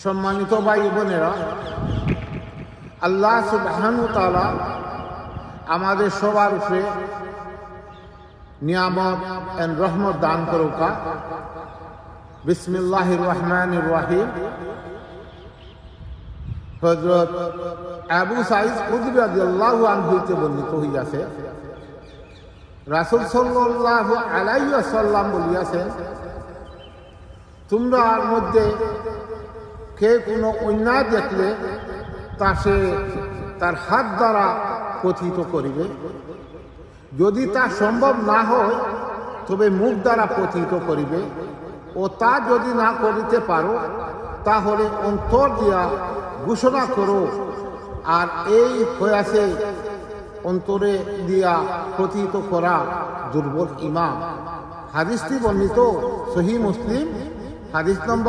সম্মানিত ভাই বোনেরা, আল্লাহ সুবহানাহু ওয়া তাআলা আমাদের সবার উপরে নিয়ামত এন্ড রহমত দান করুকা। বিসমিল্লাহির রহমানির রহিম। হযরত আবু সাঈদ খুদরী রাদিয়াল্লাহু আনহু হইতে বর্ণিত হইয়াছে, রাসূল সাল্লাল্লাহু আলাইহি ওয়াসাল্লাম বলিয়াছেন, তোমরার মধ্যে কে কোনো অন্যায় দেখলে তা সে তার হাত দ্বারা প্রতিহত করিবে, যদি তা সম্ভব না হয় তবে মুখ দ্বারা প্রতিহত করিবে, ও তা যদি না করিতে পারো তাহলে অন্তর দিয়া ঘোষণা করো। আর এই হইয়াছে অন্তরে দিয়া প্রতিহত করা দুর্বল ঈমান। হাদিসটি বর্ণিত সহিহ মুসলিম, হাদিস নম্বর